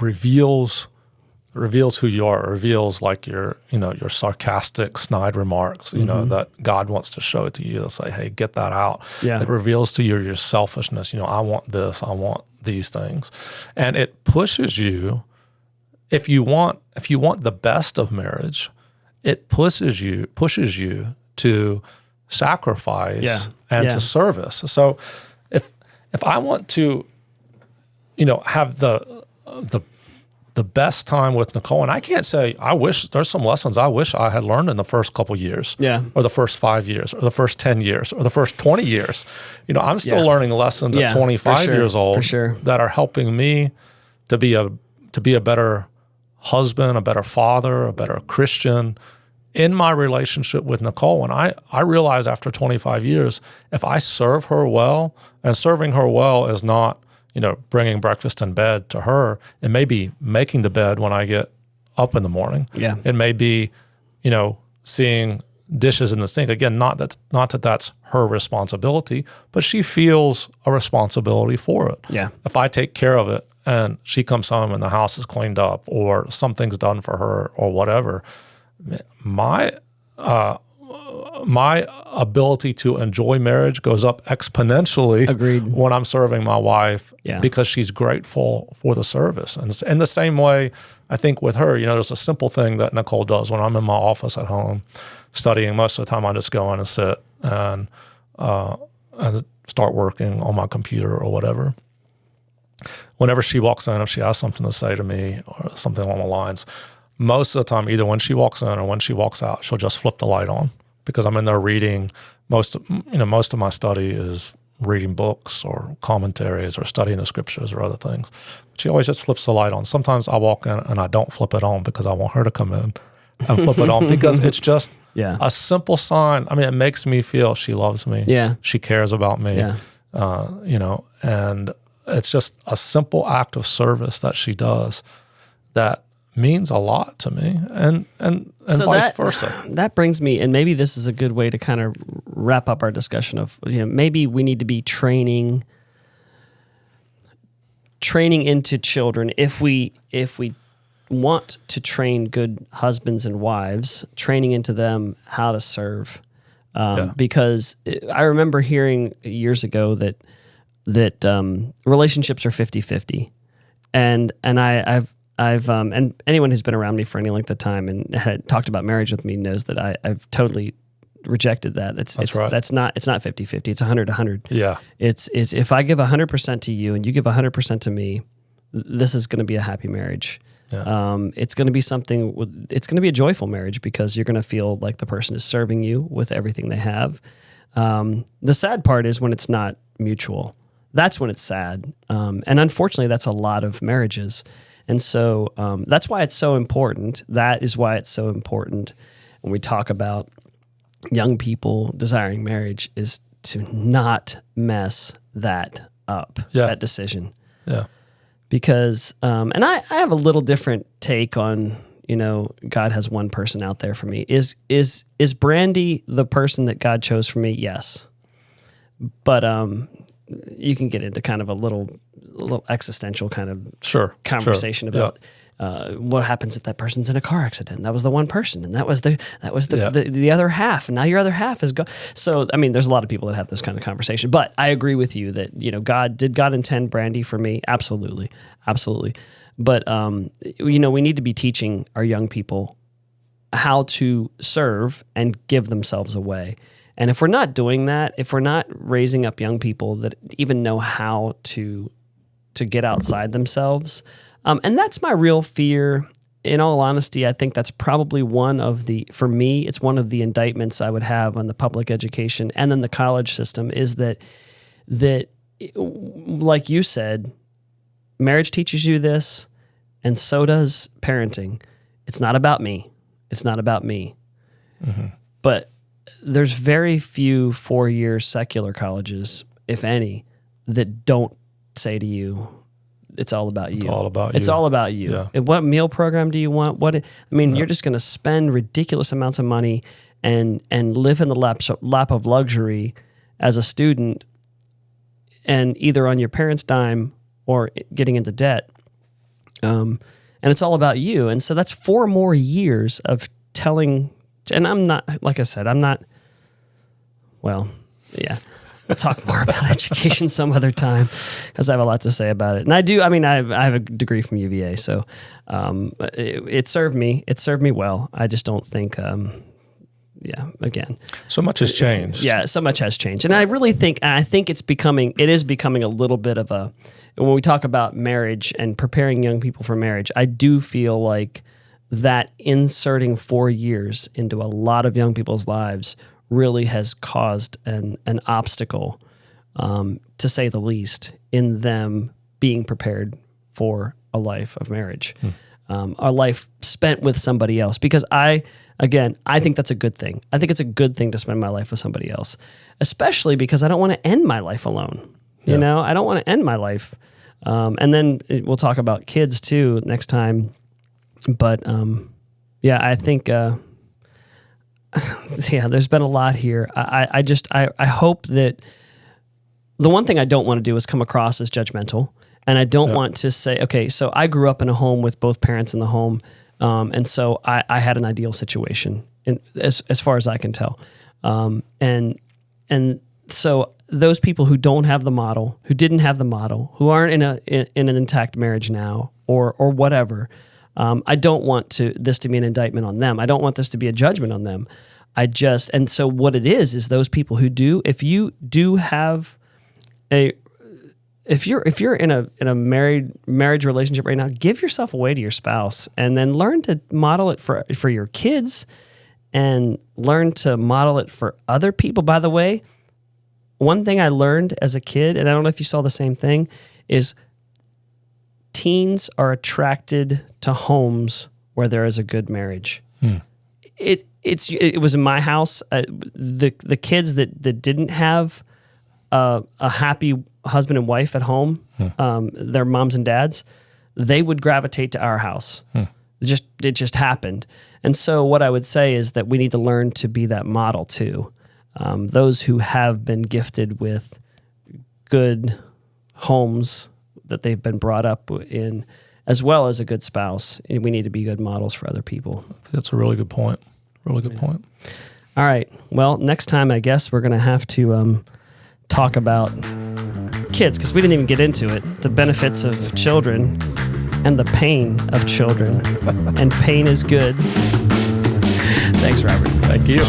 reveals who you are. It reveals like your sarcastic, snide remarks, that God wants to show it to you. They'll say, hey, get that out. Yeah. It reveals to you your selfishness. I want this, I want these things. And it pushes you, if you want the best of marriage, it pushes you to sacrifice and to service. So if I want to, have the best time with Nicole, and I can't say I wish there's some lessons I wish I had learned in the first couple years, or the first 5 years, or the first 10 years, or the first 20 years. I'm still learning lessons at 25 years old that are helping me to be a better husband, a better father, a better Christian in my relationship with Nicole. And I realize after 25 years, if I serve her well, and serving her well is not bringing breakfast in bed to her. It may be making the bed when I get up in the morning. Yeah. It may be, seeing dishes in the sink. Again, not that that's her responsibility, but she feels a responsibility for it. Yeah. If I take care of it and she comes home and the house is cleaned up or something's done for her or whatever, my ability to enjoy marriage goes up exponentially. Agreed. When I'm serving my wife, because she's grateful for the service. And in the same way, I think with her, there's a simple thing that Nicole does when I'm in my office at home studying. Most of the time I just go in and sit and start working on my computer or whatever. Whenever she walks in, if she has something to say to me or something along the lines, most of the time, either when she walks in or when she walks out, she'll just flip the light on. Because I'm in there reading, most of my study is reading books or commentaries or studying the scriptures or other things. But she always just flips the light on. Sometimes I walk in and I don't flip it on because I want her to come in and flip it on, because it's just a simple sign. I mean, it makes me feel she loves me. Yeah. She cares about me. Yeah. And it's just a simple act of service that she does that means a lot to me, and so vice versa. That brings me, and maybe this is a good way to kind of wrap up our discussion of, maybe we need to be training into children if we want to train good husbands and wives, training into them how to serve. Because I remember hearing years ago that relationships are 50-50, and I've and anyone who's been around me for any length of time and had talked about marriage with me knows that I've totally rejected that. It's right. It's not 50-50. It's 100-100. Yeah. It's if I give 100% to you and you give 100% to me, this is going to be a happy marriage. It's going to be it's going to be a joyful marriage because you're going to feel like the person is serving you with everything they have. The sad part is when it's not mutual. That's when it's sad. And unfortunately, that's a lot of marriages. And so that's why it's so important. That is why it's so important when we talk about young people desiring marriage is to not mess that up, that decision. Yeah. Because, and I have a little different take on, God has one person out there for me. Is Brandy the person that God chose for me? Yes. But you can get into kind of a little existential kind of conversation about what happens if that person's in a car accident. That was the one person, and that was the other half, and now your other half is gone. So, I mean, there's a lot of people that have this kind of conversation. But I agree with you that did God intend Brandy for me? Absolutely. But we need to be teaching our young people how to serve and give themselves away. And if we're not doing that, if we're not raising up young people that even know how to get outside themselves, and that's my real fear. In all honesty, I think that's probably for me, it's one of the indictments I would have on the public education and then the college system is that like you said, marriage teaches you this, and so does parenting. It's not about me. It's not about me. Mm-hmm. But there's very few 4-year secular colleges, if any, that don't say to you, it's all about you. It's all about you. It's all about you. Yeah. And what meal program do you want? You're just going to spend ridiculous amounts of money and live in the lap of luxury as a student, and either on your parents' dime or getting into debt. And it's all about you. And so that's 4 more years of telling. And I'm not, like I said, we'll talk more about education some other time because I have a lot to say about it. And I have a degree from UVA, so it served me. It served me well. I just don't think, again. So much has changed. Yeah, so much has changed. And I really think, it is becoming a little bit of when we talk about marriage and preparing young people for marriage, I do feel like that inserting 4 years into a lot of young people's lives really has caused an obstacle, to say the least, in them being prepared for a life of marriage, a life spent with somebody else. Because I think that's a good thing. I think it's a good thing to spend my life with somebody else, especially because I don't want to end my life alone. Yeah. I don't want to end my life. And then we'll talk about kids too next time. But I think... there's been a lot here. I hope that the one thing I don't want to do is come across as judgmental, and I don't want to say, okay, so I grew up in a home with both parents in the home, and so I had an ideal situation, as far as I can tell, and so those people who don't have the model, who didn't have the model, who aren't in an intact marriage now, or whatever. I don't want this to be an indictment on them. I don't want this to be a judgment on them. And so what it is those people who do, if you do have if you're in a marriage relationship right now, give yourself away to your spouse, and then learn to model it for your kids, and learn to model it for other people. By the way, one thing I learned as a kid, and I don't know if you saw the same thing, is teens are attracted to homes where there is a good marriage. It was in my house. The kids that didn't have a happy husband and wife at home, their moms and dads, they would gravitate to our house. It just happened. And so what I would say is that we need to learn to be that model too. Those who have been gifted with good homes that they've been brought up in, as well as a good spouse, we need to be good models for other people. That's a really good point. Really good point. All right. Well, next time, I guess we're going to have to talk about kids, because we didn't even get into it. The benefits of children and the pain of children. And pain is good. Thanks, Robert. Thank you.